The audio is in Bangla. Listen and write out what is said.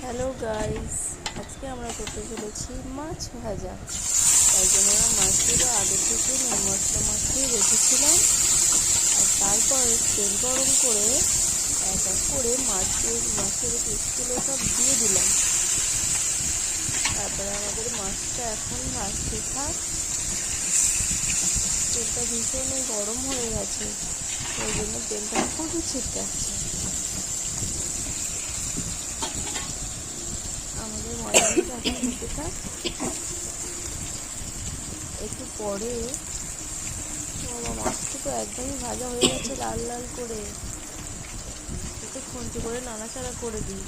হ্যালো গাইস, আজকে আমরা করতে চলেছি মাছ ভাজা। তাই জন্য আমরা মাছগুলো আগে থেকে নুন মশলা মাখিয়ে রেখেছিলাম। আর তারপর তেল গরম করে এক এক করে মাছের পিসগুলো সব দিয়ে দিলাম। তারপরে আমাদের মাছটা এখন ভাজতে থাক। তেলটা ভীষণই গরম হয়ে গেছে, ওই জন্য তেলটা খুবই ছিটকাচ্ছে। আমাদের মশলাটা এখন হতে থাক। একটু পরে বাবা, মাছটা তো একদমই ভাজা হয়ে গেছে লাল লাল করে। একটু খুন্তি করে নাড়াচাড়া করে দিই।